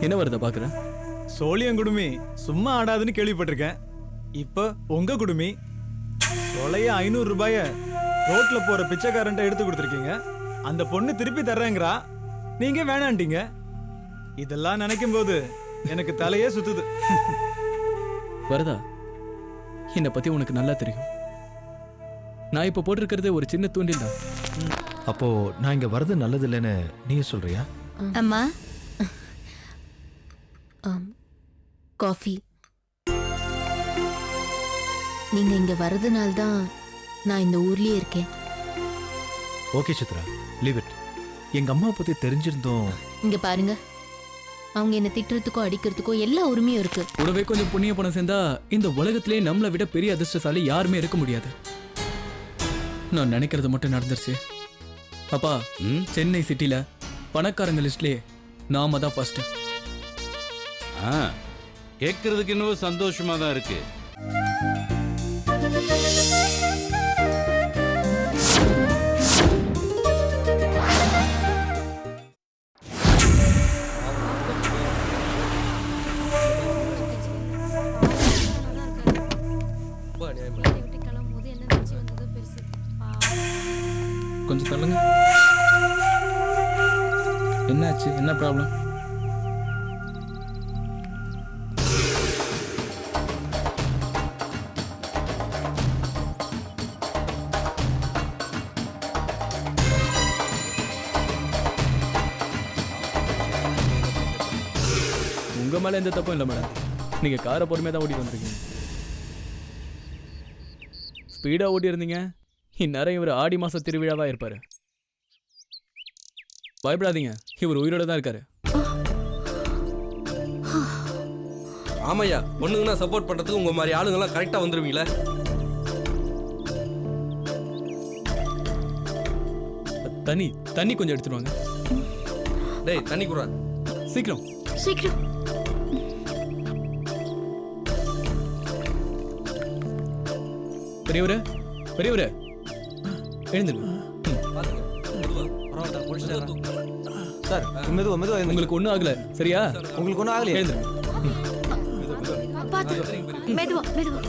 என்ன வருதா பாக்குறேன்? சோழியன் குடுமி சும்மா ஆடாதுன்னு கேள்விப்பட்டிருக்கேன். இப்ப உங்க குடுமி தொலைய 500 ரூபாய ரோட்ல போற பிச்சைக்காரன்ட்ட எடுத்து கொடுத்துருக்கீங்க. அந்த பொண்ணு திருப்பி தர்றேங்கிறா, நீங்க வேணான்ட்டீங்க. இதெல்லாம் நினைக்கும் போது எனக்கு தலையே சுத்துது. வரதா, என்னை பத்தி உனக்கு நல்லா தெரியும். நான் இப்ப போட்டிருக்கிறது ஒரு சின்ன தூண்டில் தான். அப்போ நான் இங்க வரது நல்லது இல்லைன்னு நீங்க சொல்றியா? அம்மா காஃபி. நீங்க இங்க வரதுனால தான் நான் இந்த ஊர்லயே இருக்கேன். Okay Chitra, leave it. எங்க அம்மா பத்தி தெரிஞ்சிருந்தோம். இங்க பாருங்க, அவங்க என்ன திட்டுறதுக்கோ அடிக்கிறதுக்கோ எல்லா உரிமையும் இருக்கு. கூடவே கொஞ்சம் புண்ணிய பணம் சேர்ந்தா இந்த உலகத்திலே நம்மளை விட பெரிய அதிர்ஷ்டசாலி யாருமே இருக்க முடியாது. நான் நினைக்கிறது மட்டும் நடந்துருச்சு. அப்பா, சென்னை சிட்டில பணக்காரங்க லிஸ்ட்லயே நாம தான் ஃபர்ஸ்ட். கேட்கறதுக்கு இன்னும் சந்தோஷமா தான் இருக்கு. கொஞ்சம் தள்ளுங்க. என்னாச்சு? என்ன ப்ராப்ளம்? உங்க மேல எந்த தப்பும் இல்லை மேடம். நீங்க காரை பொறுமையா தான் ஓட்டிட்டு வந்திருக்கீங்க. ஸ்பீடா ஓட்டி இருந்தீங்க, இந்நேரம் இவர் ஆடி மாச திருவிழாவா இருப்பாரு. பயப்படாதீங்க, இவர் உயிரோட தான் இருக்காரு. ஆமையா, பொண்ணுங்கன்னா சப்போர்ட் பண்றதுக்கு உங்க மாதிரி ஆளுங்கெல்லாம் கரெக்டா வந்துருவீங்களா? தண்ணி கொஞ்சம் எடுத்துருவாங்க. டேய், தண்ணி குடுறா. சீக்கிரம் சீக்கிரம். பெரியவரே, பெரியவரே எழுந்துங்க. சார், மெதுவா மெதுவா. உங்களுக்கு ஒண்ணும் ஆகல சரியா? உங்களுக்கு ஒன்றும் ஆகலையா? எழுந்துங்க. மெதுவா மெதுவா.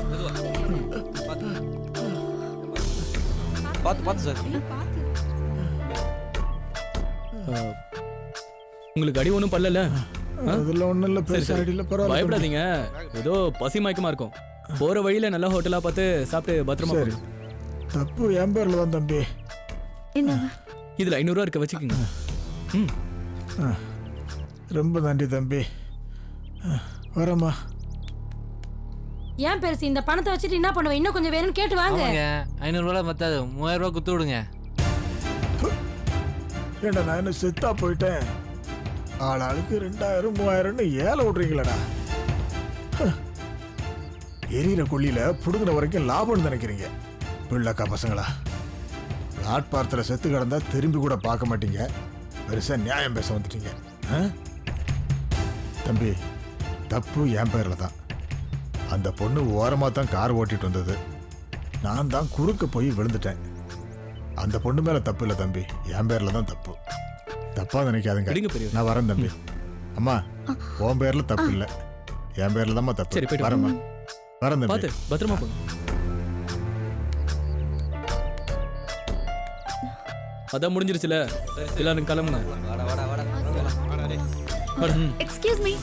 பார்த்து பார்த்து சார். உங்களுக்கு அடி ஒன்றும் பண்ணல? அதெல்லாம் ஒன்றும் இல்லை, சரி, சரி. இல்லை, பரவாயில்ல. பயப்படாதீங்க, ஏதோ பசி மயக்கமா இருக்கும். போற வழியில நல்ல ஹோட்டலா பார்த்து சாப்பிட்டு பத்திரமா சரி. போங்க. தப்பு என் பேர்ல தான் தம்பி. இதுல 500 ரூபா இருக்க வச்சுக்கோங்க. ரொம்ப நன்றி தம்பி. வரமா. ஏன் பெருசு இந்த பணத்தை வச்சுட்டு என்ன பண்ணுவேன்? இன்னும் கொஞ்சம் வேணும்னு கேட்டு வாங்க. 500 ரூபா பத்தாது, 3000 ரூபா குத்து விடுங்க. ஏண்டா நான் என்ன செத்தா போயிட்டேன்? ஆளாளுக்கு 2000 3000ன்னு ஏழை விட்றீங்களடா. எரியிற கொள்ளியில புடுங்கிற வரைக்கும் லாபம்னு நினைக்கிறீங்க பிள்ளைக்கா பசங்களா. பிளாட்பாரத்தில் செத்து கிடந்தா திரும்பி கூட பார்க்க மாட்டீங்க. பெருசா நியாயம் பேச வந்துட்டீங்க. தம்பி, தப்பு என் பேர்ல தான். அந்த பொண்ணு ஓரமாக தான் கார் ஓட்டிட்டு வந்தது. நான் தான் குறுக்க போய் விழுந்துட்டேன். அந்த பொண்ணு மேல தப்பு இல்லை தம்பி, என் பேர்ல தான் தப்பு. தப்பா நினைக்காதுங்க. நான் வரேன் தம்பி. அம்மா, உன் பேர்ல தப்பு இல்லை, என் பேர்ல தான் தப்பு. சரி, போயிட்டு வரேம்மா. வரேன் தம்பி. பார்த்து பத்திரமா போங்க. அதான் முடிஞ்சிருச்சுல, எல்லாரும் கிளம்புங்க. Excuse me.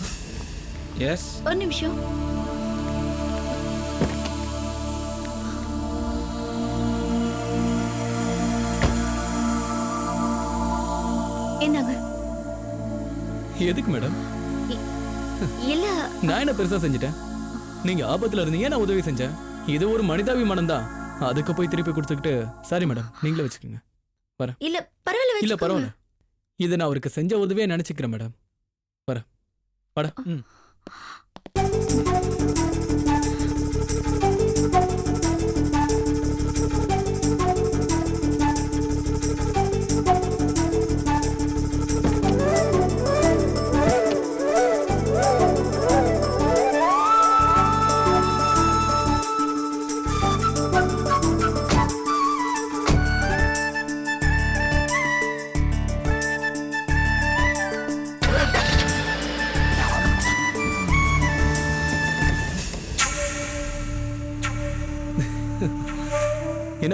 எஸ், ஒரு நிமிஷம். என்னங்க? எதுக்கு மேடம்? இல்ல, நான் என்ன பெருசா செஞ்சுட்டேன்? நீங்க ஆபத்துல இருந்தீங்க, நான் உதவி செஞ்சேன். இது ஒரு மனிதாபிமானம் தான். அதுக்கு போய் திருப்பி கொடுத்துக்கிட்டு சாரி மேடம், நீங்களே வச்சுக்கோங்க. வரேன். இல்ல பரவாயில்ல. இல்ல பரவாயில்ல, இதை நான் அவருக்கு செஞ்ச உதவியே நினைச்சுக்கிறேன் மேடம். வரேன். வாடா.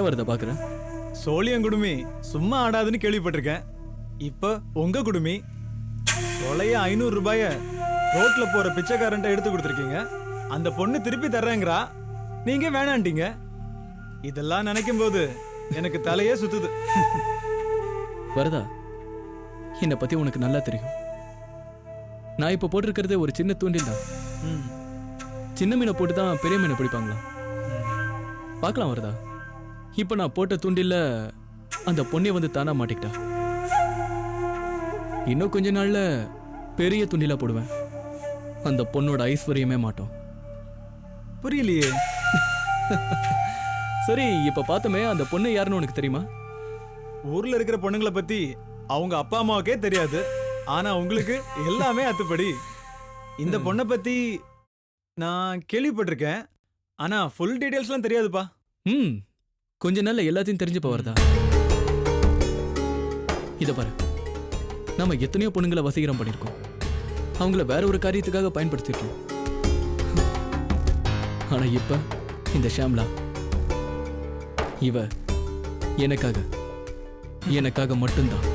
வரதா பாக்குறேன்? சோழியங்குடுமி சும்மா ஆடாதுன்னு கேள்விப்பட்டிருக்கேன். இப்ப உங்க குடுமி தொலைய 500 ரூபாய ரோட்ல போற பிச்சைக்காரன்ட்ட எடுத்து கொடுத்துருக்கீங்க. அந்த பொண்ணு திருப்பி தர்றேங்கிறா, நீங்க வேணான்ட்டீங்க. இதெல்லாம் நினைக்கும் போது எனக்கு தலையே சுத்துது. வரதா, என்னை பத்தி உனக்கு நல்லா தெரியும். நான் இப்ப போட்டிருக்கிறது ஒரு சின்ன தூண்டில் தான். ம். சின்ன மீனை போட்டு தான் பெரிய மீனை பிடிப்பாங்களா? பார்க்கலாம் வரதா. இப்ப நான் போட்ட தூண்டில்ல அந்த பொண்ணை வந்து தானா மாட்டிக்கிட்டா. இன்னும் கொஞ்ச நாள்ல பெரிய தூண்டிலா போடுவேன். அந்த பொண்ணோட ஐஸ்வர்யமே மாட்டோம். புரியலையே. சரி, இப்ப பார்த்தோமே அந்த பொண்ணு யாருன்னு உனக்கு தெரியுமா? ஊர்ல இருக்கிற பொண்ணுங்களை பத்தி அவங்க அப்பா அம்மாவுக்கே தெரியாது. ஆனா உங்களுக்கு எல்லாமே அத்துப்படி. இந்த பொண்ணை பத்தி நான் கேள்விப்பட்டிருக்கேன். ஆனா ஃபுல் டீடைல்ஸ்லாம் தெரியாதுப்பா. ம், கொஞ்ச நாள்ல எல்லாத்தையும் தெரிஞ்சுப்ப வரதா. இத பாரு, நாம எத்தனையோ பொண்ணுங்களை வசீகரம் பண்ணிருக்கோம். அவங்கள வேற ஒரு காரியத்துக்காக பயன்படுத்திருக்கோம். ஆனா இப்ப இந்த ஷாம்லா, இவ எனக்காக மட்டும்தான்.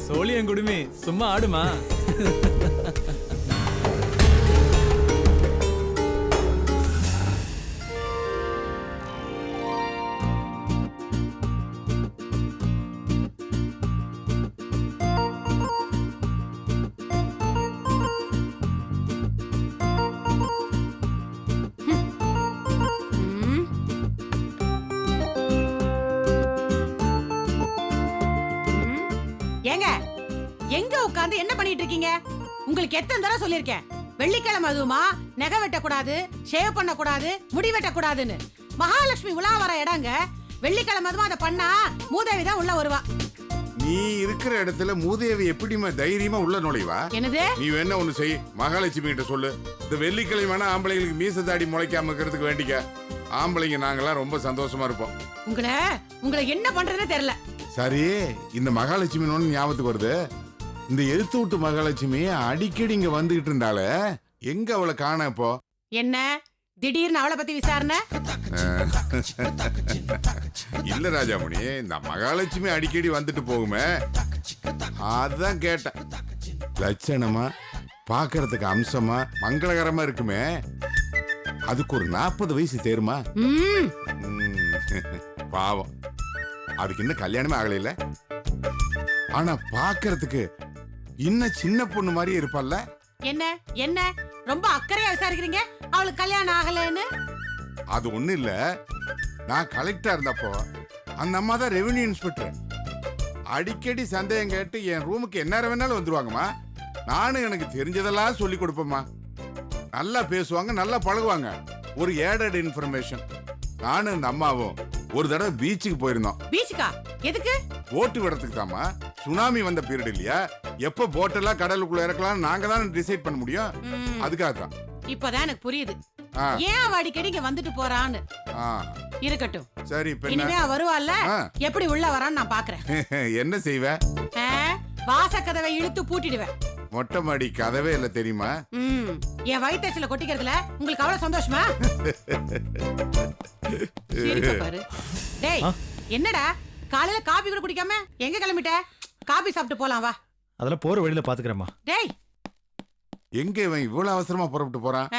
சோழியங்குடுமி சும்மா ஆடுமா? ம். ஏங்க எங்க உட்கார்ந்து என்ன பண்ணிட்டு இருக்கீங்க? உங்களுக்கு எத்தனை தடவை சொல்லிருக்கேன், வெள்ளிக்கிழமை அதுவுமா நகை வெட்டக்கூடாது, ஷேவ் பண்ணக்கூடாது, முடி வெட்டக்கூடாதுன்னு. மகாலட்சுமி உலா வர இடங்க. வெள்ளிக்கிழமை அதுவும் அதை பண்ணா மூதேவி தான் உள்ள வருவா. நீ இருக்கிற இடத்துல மூதேவி எப்படிமா தைரியமா உள்ள நுழைவா? என்னது? நீ வேணா ஒண்ணு செய், மகாலட்சுமி கிட்ட சொல்லு, இந்த வெள்ளிக்கிழமை ஆம்பளைங்களுக்கு மீச தாடி முளைக்காம இருக்கிறதுக்கு வேண்டிக்க. ஆம்பளைங்க நாங்கெல்லாம் ரொம்ப சந்தோஷமா இருப்போம். உங்களை என்ன பண்றதுன்னு தெரியல. சரி, இந்த மகாலட்சுமி ஒண்ணு ஞாபகத்துக்கு வருது. இந்த எழுத்து விட்டு மகாலட்சுமி அடிக்கடி இங்க வந்துகிட்டு இருந்தால, எங்க அவளை காண இப்போ? என்ன திடீர்னு அவளை பத்தி விசாரணை? இல்ல ராஜாமணி, இந்த மகாலட்சுமி அடிக்கடி வந்துட்டு போகுமே, அதான் கேட்டேன். லட்சணமா பாக்குறதுக்கு அம்சமா மங்களகரமா இருக்குமே, அதுக்கு ஒரு 40 வயசு தேருமா? ம். பாவம், அதுக்கு இன்னும் கல்யாணமே ஆகல. ஆனா பாக்குறதுக்கு இன்னும் சின்ன பொண்ணு மாதிரியே இருப்பாள்ல. என்ன ரொம்ப அக்கறையா விசாரிக்கிறீங்க அவளுக்கு கல்யாணம் ஆகலன்னு? அது ஒண்ணு இல்ல, நான் கலெக்டரா இருந்தப்போ அந்த அம்மா தான் ரெவென்யூ இன்ஸ்பெக்டர். அடிக்கடி சந்தேகம் கேட்டு என் ரூமுக்கு என்ன வேணாலும் வந்துருவாங்கம்மா. நானும் எனக்கு தெரிஞ்சதெல்லாம் சொல்லி கொடுப்பேம்மா. நல்லா பேசுவாங்க, நல்லா பழகுவாங்க. ஒரு ஏடட் இன்ஃபர்மேஷன், நானும் இந்த அம்மாவும் ஒரு தடவை பீச்சுக்கு போயிருந்தோம். பீச்சுக்கா? எதுக்கு? போட்டு விடறதுக்கு தாமா. சுனாமி வந்த பீரியட் இல்லையா, எப்ப போட்டெல்லாம் கடலுக்குள்ள இறக்கலாம் நாங்க தான் டிசைட் பண்ண முடியும். அதுக்காக தான். இப்பதான் எனக்கு புரியுது ஏன் அவ அடிக்கடி இங்க வந்துட்டு போறான்னு. இருக்கட்டும், சரி. இனிமே அவ வருவாள்ல, எப்படி உள்ள வரான்னு நான் பாக்குறேன். என்ன செய்வ? வாசக்கதவை இழுத்து பூட்டிடுவேன். மொட்டை மாடி கதவே இல்ல தெரியுமா? என் வயிற்றுல கொட்டிக்கிறதுல உங்களுக்கு அவ்வளவு சந்தோஷமா? சிரிப்ப பாரு. டேய், என்னடா காலையில காபி கூட குடிக்காம எங்க கிளம்பிட்ட? காபி சாப்பிட்டு போலாம் வா. அதெல்லாம் போற வழியில பாத்துக்கிறேம்மா. டேய், எங்க இவன் இவ்வளவு அவசரமா புறப்பட்டு போறான்?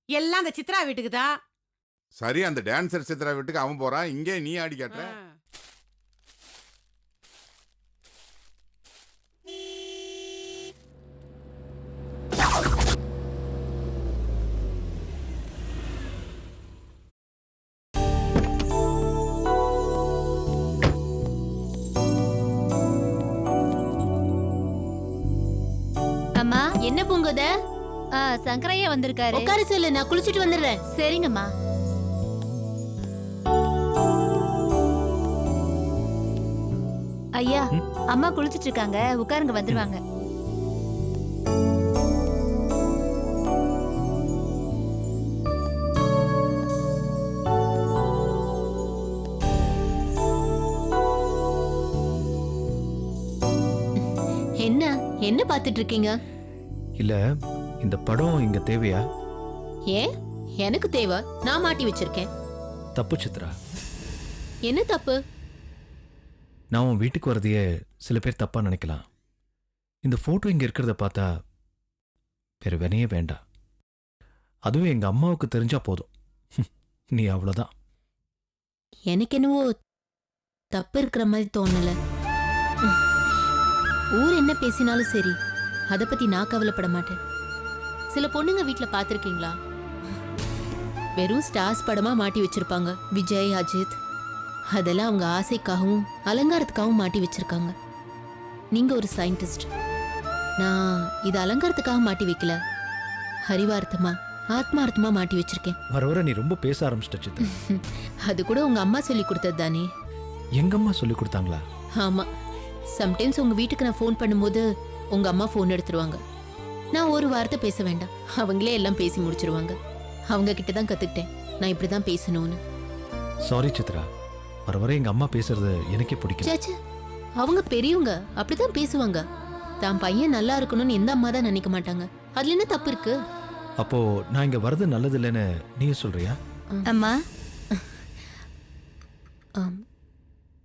எல்லாம் அந்த சித்ரா வீட்டுக்கு தான். சரி, அந்த டான்சர் சித்ரா வீட்டுக்கு அவன் போறான், இங்கே நீ ஆடி காட்டுற. அம்மா, என்ன பூங்குத? சங்கரையா வந்திருக்காரு. உட்காரு சொல்லு, நான் குளிச்சுட்டு வந்துடுறேன். சரிங்கம்மா. ஐயா, அம்மா குளிச்சிட்டு இருக்காங்க, உட்காருங்க, வந்துருவாங்க. என்ன என்ன பாத்துட்டு இருக்கீங்க? இல்ல, இந்த படம் இங்க தேவையா? ஏன், எனக்கு தேவை, நான் மாட்டி வச்சிருக்கேன். தப்பு சித்ரா, என்ன தப்பு? நான் உன் வீட்டுக்கு வரதையே சில பேர் தப்பா நினைக்கலாம். இந்த போட்டோ இங்க இருக்கிறத பார்த்தா வேற வினையே வேண்டாம். அதுவும் எங்க அம்மாவுக்கு தெரிஞ்சா போதும். நீ அவ்வளவுதான். எனக்கு என்னவோ தப்பு இருக்கிற மாதிரி தோணல. ஊர் என்ன பேசினாலும் சரி, அதை பத்தி நான் கவலைப்பட மாட்டேன். சில பொண்ணுங்க வீட்டுல பாத்திருக்கீங்களா? வெறும் ஸ்டார்ஸ் படமா மாட்டி வச்சிருப்பாங்க. விஜய், அஜித், அதெல்லாம் அவங்க ஆசைக்காகவும் அலங்காரத்துக்காகவும் மாட்டி வச்சிருக்காங்க. நீங்க ஒரு சயின்டிஸ்ட். நான் இது அலங்காரத்துக்காக மாட்டி வைக்கல, அறிவார்த்தமா ஆத்மார்த்தமா மாட்டி வச்சிருக்கேன். வர வர நீ ரொம்ப பேச ஆரம்பிச்சிட்ட சித்ரா. அது கூட உங்க அம்மா சொல்லி கொடுத்தது தானே? எங்க அம்மா சொல்லி கொடுத்தாங்களா? ஆமா. சம்டைம்ஸ் உங்க வீட்டுக்கு நான் ஃபோன் பண்ணும்போது உங்க அம்மா ஃபோன் எடுத்துருவாங்க. நான் ஒரு வார்த்தை பேச வேண்டாம், அவங்களே எல்லாம் பேசி முடிச்சிருவாங்க. அவங்க கிட்ட தான் கத்துக்கிட்டேன் நான் இப்படிதான் பேசணும்னு. சாரி சித்ரா, வர வர எங்க அம்மா பேசுறது எனக்கே பிடிக்கல. சேச்சே, அவங்க பெரியவங்க, அப்படிதான் பேசுவாங்க. தான் பையன் நல்லா இருக்கணும்னு எந்த அம்மா தான் நினைக்க மாட்டாங்க. அதுல என்ன தப்பு இருக்கு? அப்போ நான் இங்க வர்றது நல்லது இல்லைன்னு நீங்க சொல்றியா? அம்மா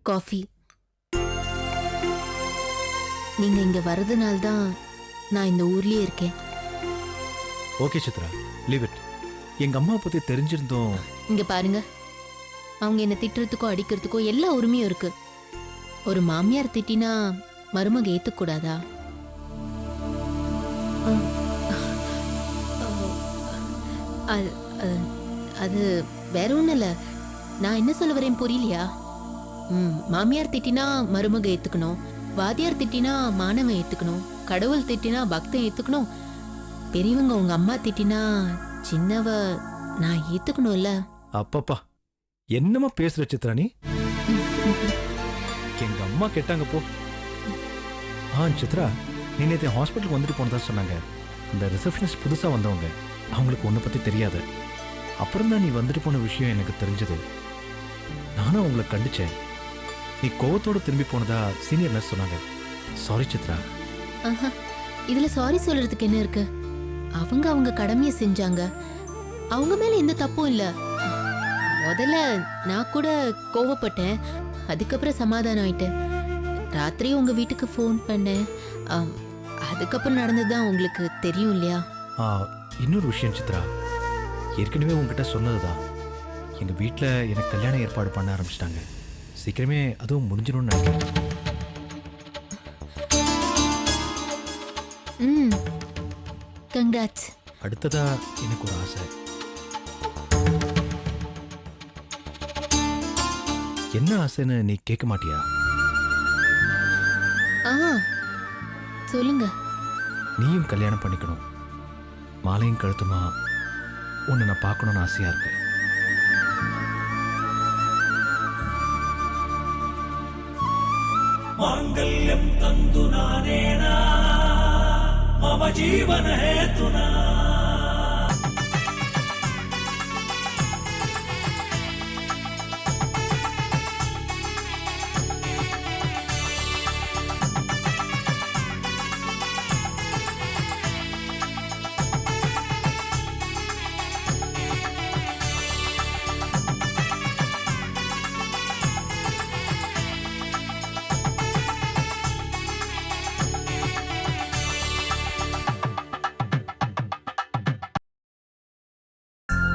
காஃபி. நீங்க இங்க வர்றதுனால தான் நான் இந்த ஊர்லயே இருக்கேன். Okay Chitra, leave it. எங்க அம்மா பத்தி தெரிஞ்சிருந்தோம். இங்க பாருங்க, அவங்க என்ன திட்டுறதுக்கோ அடிக்கிறதுக்கோ எல்லா உரிமையும் இருக்கு. ஒரு மாமியார் திட்டினா மருமக ஏத்துக்கூடாதா? அது வேற ஒண்ணும் இல்ல. நான் என்ன சொல்ல வரேன் புரியலையா? மாமியார் திட்டினா மருமக ஏத்துக்கணும், வாத்தியார் திட்டினா மாணவன் ஏத்துக்கணும், கடவுள் திட்டினா பக்தன் ஏத்துக்கணும், பெரியவங்க உங்க அம்மா திட்டினா சின்னவ நான் ஏத்துக்கணும்ல. அப்பப்பா, என்னமா பேசுற சித்ரா நீ? எங்க அம்மா கேட்டாங்க போ. சித்ரா, நீ நேற்று ஹாஸ்பிட்டலுக்கு வந்துட்டு போனதா சொன்னாங்க. அந்த ரிசப்ஷனிஸ்ட் புதுசா வந்தவங்க, அவங்களுக்கு ஒன்றை பத்தி தெரியாது. அப்புறம் தான் நீ வந்துட்டு போன விஷயம் எனக்கு தெரிஞ்சது. நானும் அவங்களை கண்டிச்சேன். நீ கோவத்தோட திரும்பி போனதா சீனியர் நர்ஸ் சொன்னாங்க. சாரி சித்ரா. இதுல சாரி சொல்றதுக்கு என்ன இருக்கு? அவங்க கடமையை செஞ்சாங்க, அவங்க மேல எந்த தப்பும் இல்ல. முதல்ல நான் கூட கோவப்பட்டேன், அதுக்கப்புறம் சமாதானம் ஆயிட்டேன். ராத்திரி உங்க வீட்டுக்கு ஃபோன் பண்ணேன், அதுக்கப்புறம் நடந்ததுதான் உங்களுக்கு தெரியும் இல்லையா? இன்னொரு விஷயம் சித்ரா, ஏற்கனவே உங்ககிட்ட சொன்னதுதான். எங்க வீட்டில் எனக்கு கல்யாணம் ஏற்பாடு பண்ண ஆரம்பிச்சிட்டாங்க. சீக்கிரமே அதுவும் முடிஞ்சிடும்னு நினைக்கிறேன். கங்க்ராட்ஸ். அடுத்ததா எனக்கு ஒரு ஆசை. என்ன ஆசைன்னு நீ கேட்க மாட்டியா? சொல்லுங்க. நீயும் கல்யாணம் பண்ணிக்கணும். மாலையும் கழுத்துமா உன்னை நான் பார்க்கணும்னு ஆசையா இருக்கு. மாங்கல்யம் தந்து நானேனா மம ஜீவன ஹேதுனா.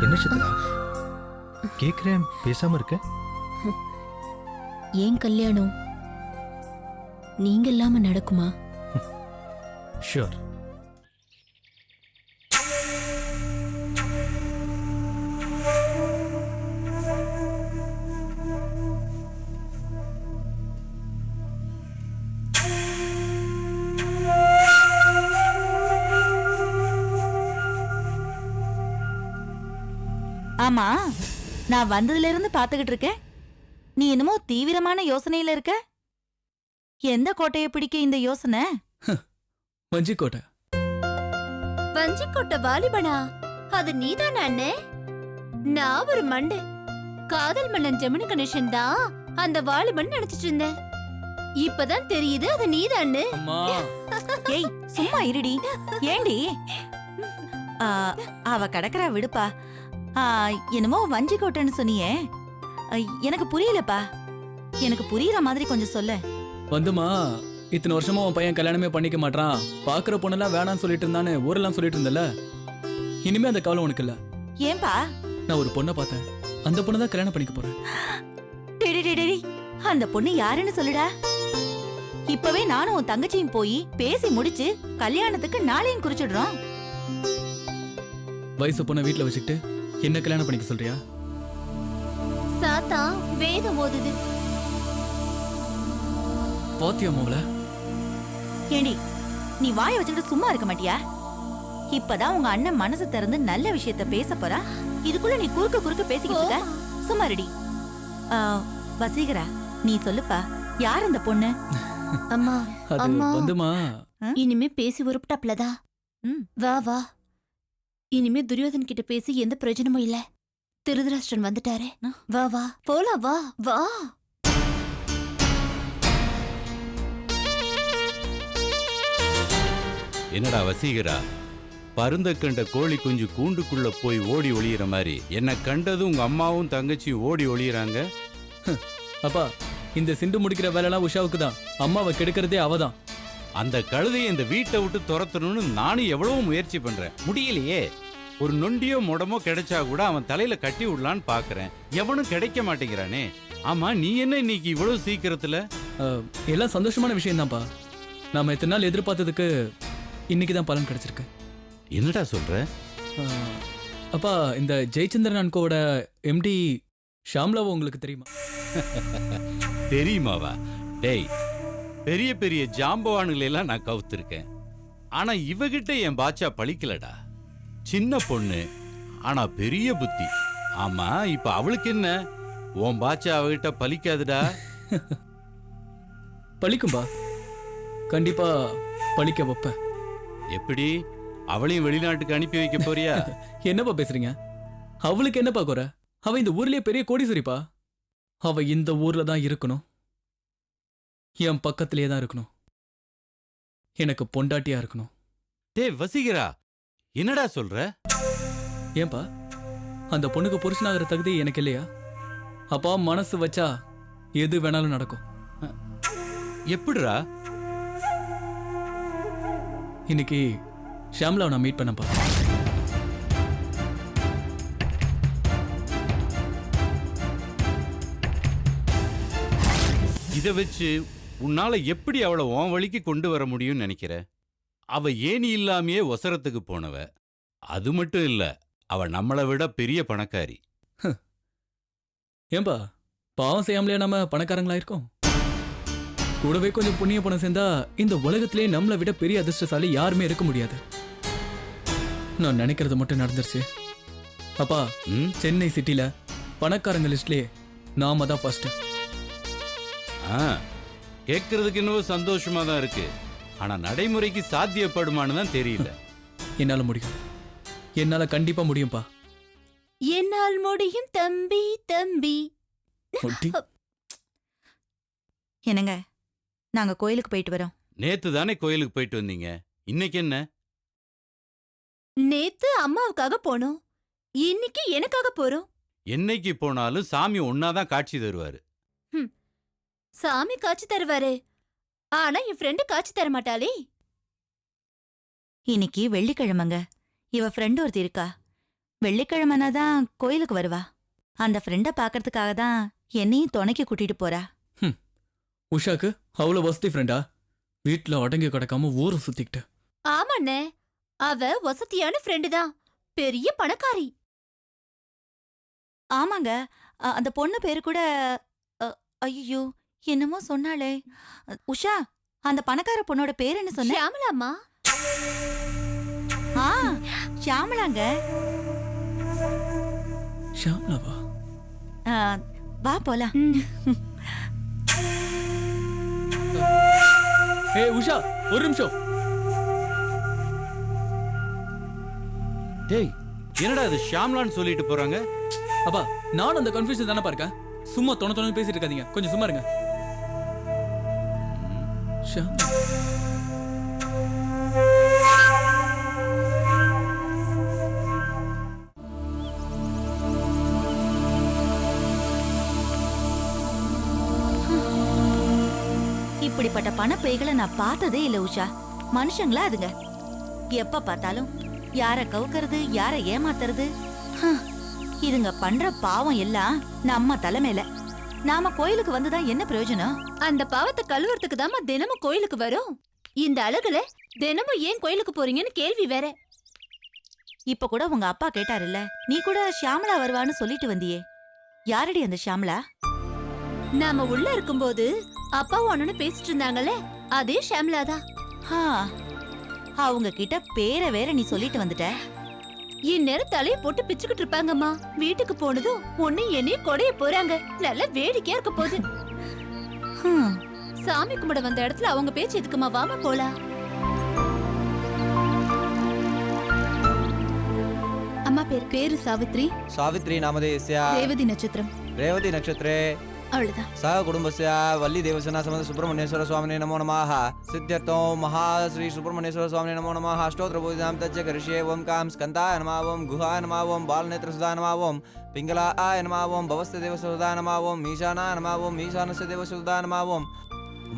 என்ன சித்ரா கேக்குறேன், பேசாம இருக்க? ஏன் கல்யாணம் நீங்க இல்லாம நடக்குமா? ஷூர். ஆமா, நான் வந்ததுல இருந்து பாத்துக்கிட்டு இருக்கேன். நீ என்னமோ தீவிரமான யோசனையில இருக்க. எந்த கோட்டையை பிடிக்க இந்த யோசனை? வஞ்சிக்கோட்டை. வஞ்சிக்கோட்டை வாலிபனா? அது நீதானா அண்ணே? நான் ஒரு மண்டை. காதல் மன்னன் ஜெமினி கணேசன் தான் அந்த வாலிபன் நினைச்சிட்டு இருந்தேன். இப்பதான் தெரியுது அது நீதான்னு. ஏய் சும்மா இருடி. ஏண்டி? அவ கடக்கறா விடுப்பா. என்னமோ வஞ்சிக்கோட்டைன்னு சொன்னியே, எனக்கு புரியலப்பா. எனக்கு புரியுற மாதிரி கொஞ்சம் சொல்ல. வந்துமா, இத்தனை வருஷமா உன் பையன் கல்யாணமே பண்ணிக்க மாட்டான், பாக்குற பொண்ணெல்லாம் வேணாம்னு சொல்லிட்டு இருந்தான்னு ஊரெல்லாம் சொல்லிட்டு இருந்தல, இனிமே அந்த கவலை உனக்கு இல்ல. ஏன்பா? நான் ஒரு பொண்ணை பார்த்தேன், அந்த பொண்ணு தான் கல்யாணம் பண்ணிக்க போறேன். டேடி டேடி டேடி, அந்த பொண்ணு யாருன்னு சொல்லுடா. இப்பவே நானும் உன் தங்கச்சியும் போய் பேசி முடிச்சு கல்யாணத்துக்கு நாளையும் குறிச்சிடுறோம். வயசு பொண்ணை வீட்டுல வச்சுக்கிட்டு என்ன கல்யாணம் பண்ணிக்க சொல்றியா? சாத்தா வேதம் ஓதுது. பாத்தியா மோல? ஏண்டி, நீ வாயை வச்சுக்கிட்டு சும்மா இருக்க மாட்டியா? இப்பதான் உங்க அண்ணன் மனசு திறந்து நல்ல விஷயத்த பேச போறா, இதுக்குள்ள நீ குறுக்க பேசிக்கிட்டு இருக்க. சும்மா ரெடி. வசீகரா, நீ சொல்லுப்பா, யார் அந்த பொண்ணு? அம்மா அது அம்மா வந்துமா, இனிமே பேசி உருப்பிட்டாப்லதா. வா வா, இனிமே துரியோதன் கிட்ட பேசி எந்த பிரயோஜனமும் இல்ல. திருதராஷ்டிரன் வந்துட்டாரே. வா வா போலாம், வா வா. என்னடா வசீகரா, பருந்த கண்ட கோழி குஞ்சு கூண்டுக்குள்ள போய் ஓடி ஒளியிற மாதிரி என்ன கண்டதும் உங்க அம்மாவும் தங்கச்சியும் ஓடி ஒளியறாங்க. அப்பா, இந்த சிண்டு முடிக்கிற வேலைலாம் உஷாவுக்கு தான், அம்மாவை கெடுக்கிறதே அவதான். அந்த கழுதையை இந்த வீட்டை விட்டு துரத்தணும்னு நானும் எவ்வளவு முயற்சி பண்றேன், முடியலையே. ஒரு நொண்டியோ முடமோ கிடைச்சா கூட அவன் தலையில கட்டி விடலான்னு பாக்குறேன், எவனும் கிடைக்க மாட்டேங்கிறானே. ஆமா, நீ என்ன இன்னைக்கு இவ்வளவு சீக்கிரத்துல? எல்லாம் சந்தோஷமான விஷயம் தான்ப்பா. நாம இத்தனை நாள் எதிர்பார்த்ததுக்கு இன்னைக்கு தான் பலன் கிடைச்சிருக்கு. என்னடா சொல்ற? அப்பா, இந்த ஜெயச்சந்திரன் அன்கோட எம்டி ஷாம்லாவை உங்களுக்கு தெரியுமா? தெரியுமாவா? டேய், பெரிய பெரிய ஜாம்பவானுகளை எல்லாம் நான் கவுத்திருக்கேன், ஆனா இவகிட்ட என் பாச்சா பழிக்கலடா. சின்ன பொண்ணு, ஆனா பெரிய புத்தி. ஆமா, இப்ப அவளுக்கு என்ன? உன் பாச்சா அவகிட்ட பழிக்காதுடா. பழிக்கும்பா, கண்டிப்பா பழிக்க வைப்பேன். எப்படி? அவளையும் வெளிநாட்டுக்கு அனுப்பி வைக்க போறியா? என்னப்பா பேசுறீங்க? அவளுக்கு என்னப்பா குறை? அவ இந்த ஊர்லயே பெரிய கோடீஸ்வரிப்பா. அவ இந்த ஊர்ல தான் இருக்கணும், என் பக்கத்திலேயே தான் இருக்கணும், எனக்கு பொண்டாட்டியா இருக்கணும். டேய் வசீகரா, என்னடா சொல்ற? ஏன்பா, அந்த பொண்ணுக்கு புருஷனாகிற தகுதி எனக்கு இல்லையா? அப்பா மனசு வச்சா எது வேணாலும் நடக்கும். எப்படிடா? இன்னைக்கு ஷாம்லாவை நான் மீட் பண்ணப்பா. இதை வச்சு உன்னால எப்படி அவளை உன் வழிக்கு கொண்டு வர முடியும்னு நினைக்கிற? அவ ஏணி இல்லாமையே ஒசரத்துக்கு போனவ. அது மட்டும் இல்ல, அவ நம்மளை விட பெரிய பணக்காரி. ஏன்பா, பாவம் செய்யாமலே நம்ம பணக்காரங்களா இருக்கோம்? கூடவே கொஞ்சம் புண்ணிய பணம் சேர்ந்தா இந்த உலகத்திலே நம்மளை விட பெரிய அதிர்ஷ்டசாலி யாருமே இருக்க முடியாது. நான் நினைக்கிறது மட்டும் நடந்துருச்சு. அப்பா, சென்னை சிட்டில பணக்காரங்க லிஸ்ட்லயே நாம தான் ஃபர்ஸ்ட். கேட்கறதுக்கு இன்னும் சந்தோஷமா தான் இருக்கு, ஆனா நடைமுறைக்கு சாத்தியப்படுமான்னு தான் தெரியல. என்னால முடியும், என்னால கண்டிப்பா முடியும்பா. என்னால் முடியும் தம்பி தம்பி. என்னங்க, நாங்க கோயிலுக்கு போயிட்டு வரோம். நேத்து தானே கோயிலுக்கு போயிட்டு வந்தீங்க, இன்னைக்கு என்ன? நேத்து அம்மாவுக்காக போனோம், இன்னைக்கு எனக்காக போறோம். என்னைக்கு போனாலும் சாமி ஒன்னாதான் காட்சி தருவாரு. சாமி காட்சி தருவாரு, ஆனா என் ஃப்ரெண்டு காட்சி தர மாட்டாளே. இன்னைக்கு வெள்ளிக்கிழமைங்க. இவ ஃப்ரெண்டு ஒருத்தி இருக்கா, வெள்ளிக்கிழமைனாதான் கோயிலுக்கு வருவா. அந்த ஃப்ரெண்ட பாக்கிறதுக்காக தான் என்னையும் துணைக்கு கூட்டிட்டு போறா. உஷாக்கு அவ்வளவு வசதி ஃப்ரெண்டா? வீட்டுல அடங்கி கிடக்காம ஊரை சுத்திக்கிட்டு. ஆமாண்ணே, அவ வசதியான ஃப்ரெண்டு தான், பெரிய பணக்காரி. ஆமாங்க, அந்த பொண்ணு பேரு கூட ஐயோ என்னமோ சொன்னாளே. உஷா, அந்த பணக்கார பொண்ணோட பேர் என்ன சொன்ன? ஷியாமலாமா. ஷியாமலாங்க. ஷியாமலாவா? வா போலாம். ஏய் உஷா, ஒரு நிமிஷம். டேய், என்னடா இது ஷாம்லான்னு சொல்லிட்டு போறாங்க? அப்பா, நானும் அந்த கன்ஃபியூஷன் தானே இருக்கேன். சும்மா தொண பேசிட்டு இருக்காதீங்க, கொஞ்சம் சும்மா இருங்க. ஷாம்லா இப்படிப்பட்ட பணப்பைகளை நான் பார்த்ததே இல்ல உஷா. மனுஷங்களா அதுங்க? எப்ப பார்த்தாலும் யார கவுக்கறது, யார ஏமாத்துறது. ஹம், இதுங்க பண்ற பாவம் எல்லாம் நம்ம தலைமையில. நாம கோயிலுக்கு வந்துதான் என்ன பிரயோஜனம்? அந்த பாவத்தை கழுவுறதுக்கு தாமா தினமும் கோயிலுக்கு வரும். இந்த அழகுல தினமும் ஏன் கோயிலுக்கு போறீங்கன்னு கேள்வி வேற. இப்ப கூட உங்க அப்பா கேட்டாருல்ல, நீ கூட ஷியாமளா வருவான்னு சொல்லிட்டு வந்தியே. யாரடி அந்த ஷியாமளா? நாம உள்ள இருக்கும்போது அப்பாவும் அண்ணனு பேசிட்டு இருந்தாங்கல்ல, அதே ஷாம்லா தான். ஹா, அவங்க கிட்ட பேரை வேற நீ சொல்லிட்டு வந்துட்ட. இந்நேரம் தலைய போட்டு பிச்சுக்கிட்டு இருப்பாங்கம்மா. வீட்டுக்கு போனதும் ஒண்ணு என்னையும் கொடைய போறாங்க. நல்ல வேடிக்கையா இருக்க போகுது. ஹம், சாமி கும்பிட வந்த இடத்துல அவங்க பேச்சு எதுக்குமா? வாமா போலாம். அம்மா பேரு சாவித்ரி. सावित्री नामधेयस्य ரேவதி நட்சத்திரம். रेवती नक्षत्रे அவ்வளவுதான். सह कुटुंबस्य वल्ली देवसेना समस्त सुब्रह्मण्येश्वर स्वामिने नमो नमः। सिद्ध्यर्थो महाश्री सुब्रह्मण्येश्वर स्वामिने नमो नमः। अष्टोत्र पूजां तच्च करिष्ये। ओम काम स्कन्दाय नमः। ओम गुहाय नमः। ओम बालनेत्रसुधाय नमः। ओम पिङ्गलाय नमः। ओम भवस्य देवसुधाय नमः। ओम ईशानाय नमः। ओम ईशानस्य देवसुधाय नमः। ओम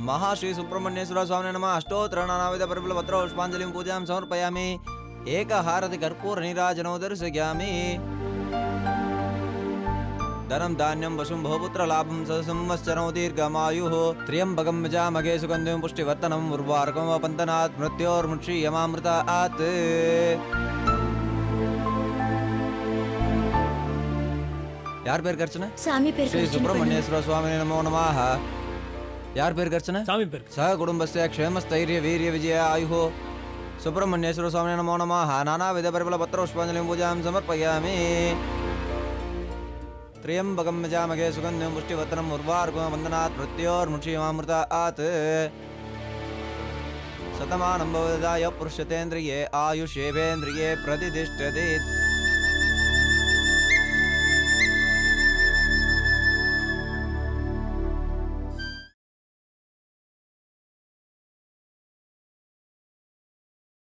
महाश्री सुब्रह्मण्येश्वर स्वामिने नमः। अष्टोत्र नानाविध परिमलपत्र पुष्पाञ्जलिं पूजां समर्पयामि। एकहारति कर्पूर नीराजनो दर्शयामि। धनं धान्यं वशुं बहुपुत्र लाभं संवत्सरो दीर्घमायुः। त्र्यम्बकं यजामहे सुगन्धिं पुष्टिवर्धनम् उर्वारुकं वपन्तनात् मृत्योर्मुक्षीयमामृतात्। यार पेर गर्चना? சாமி பேர் श्री सुब्रह्मण्येश्वर स्वामिने नमो नमः। यार पेर गर्चना? சாமி பேர் सह कुटुम्बस्य क्षेमस्थैर्य वीर्य विजय आयुः। सुब्रह्मण्येश्वर स्वामिने नमो नमः। नानाविध परिमलपत्र पुष्पाञ्जलिं पूजां समर्पयामि। त्र्यम्बकं यजामहे सुगन्धिं पुष्टिवर्धनम् उर्वारुकं वन्दनात् मृत्योर्मुक्षीयमामृतात्। शतमानं भवदाय पुरुषतेन्द्रिये आयुष्येवेन्द्रिये प्रतिष्ठते।